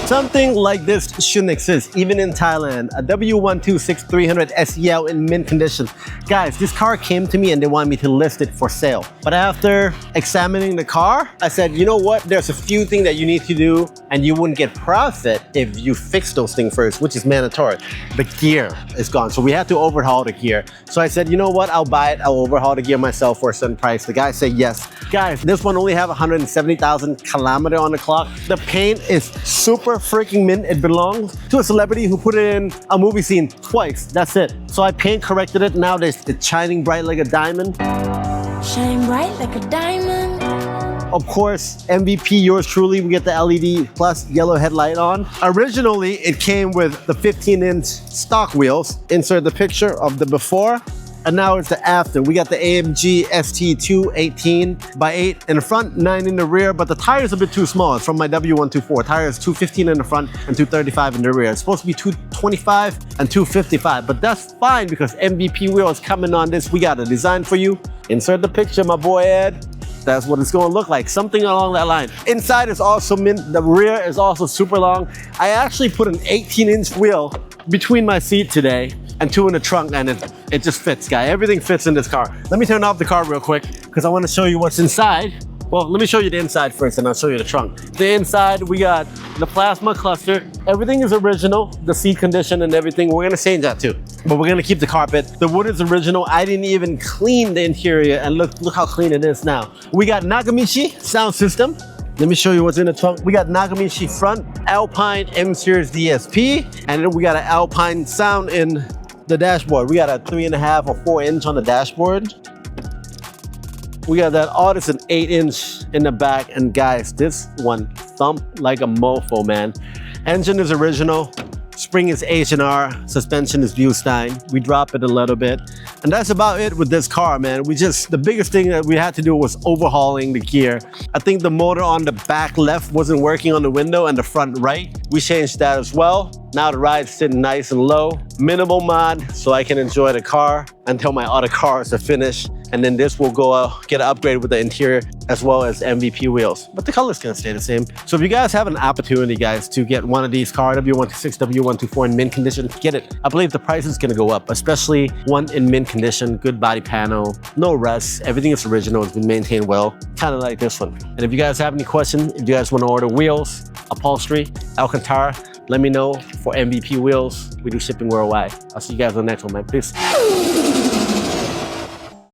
Something like this shouldn't exist, even in Thailand. A W126 300 SEL in mint condition. Guys, this car came to me and they want me to list it for sale. But after examining the car, I said, you know what? There's a few things that you need to do and you wouldn't get profit if you fix those things first, which is mandatory. The gear is gone, so we had to overhaul the gear. So I said, you know what? I'll buy it. I'll overhaul the gear myself for a certain price. The guy said yes. Guys, this one only have 170,000 kilometers on the clock. The paint is super freaking mint. It belongs to a celebrity who put it in a movie scene twice. That's it. So I paint corrected it. Now it's shining bright like a diamond. Shine bright like a diamond. Of course, MVP, yours truly, we get the LED plus yellow headlight on. Originally, it came with the 15-inch stock wheels. Insert the picture of the before. And now it's the after. We got the AMG ST2 18x8 in the front, 9 in the rear, but the tire is a bit too small. It's from my W124. Tire is 215 in the front and 235 in the rear. It's supposed to be 225 and 255, but that's fine because MVP wheels coming on this. We got a design for you. Insert the picture, my boy Ed. That's what it's gonna look like, something along that line. Inside is also mint, the rear is also super long. I actually put an 18-inch wheel between my seat today and 2 in the trunk, and it just fits, guy. Everything fits in this car. Let me turn off the car real quick because I want to show you what's inside. Well, let me show you the inside first and I'll show you the trunk. The inside, we got the plasma cluster. Everything is original, the seat condition and everything. We're gonna change that too, but we're gonna keep the carpet. The wood is original. I didn't even clean the interior and look how clean it is now. We got Nagamichi sound system. Let me show you what's in the trunk. We got Nagamichi front, Alpine M Series DSP, and then we got an Alpine sound in the dashboard. We got a 3.5 or 4 inch on the dashboard. We got that Audison 8-inch in the back, and guys, this one thump like a mofo, man. Engine is original. Spring is H&R, suspension is Bustein. We drop it a little bit. And that's about it with this car, man. The biggest thing that we had to do was overhauling the gear. I think the motor on the back left wasn't working on the window and the front right. We changed that as well. Now the ride's sitting nice and low. Minimal mod, so I can enjoy the car until my other cars are finished. And then this will go get an upgrade with the interior as well as MVP wheels. But the color's gonna stay the same. So if you guys have an opportunity, guys, to get one of these cars, W126, W124 in mint condition, get it. I believe the price is gonna go up, especially one in mint condition, good body panel, no rust, everything is original, it's been maintained well, kind of like this one. And if you guys have any questions, if you guys wanna order wheels, upholstery, Alcantara, let me know for MVP wheels. We do shipping worldwide. I'll see you guys on the next one, man. Peace.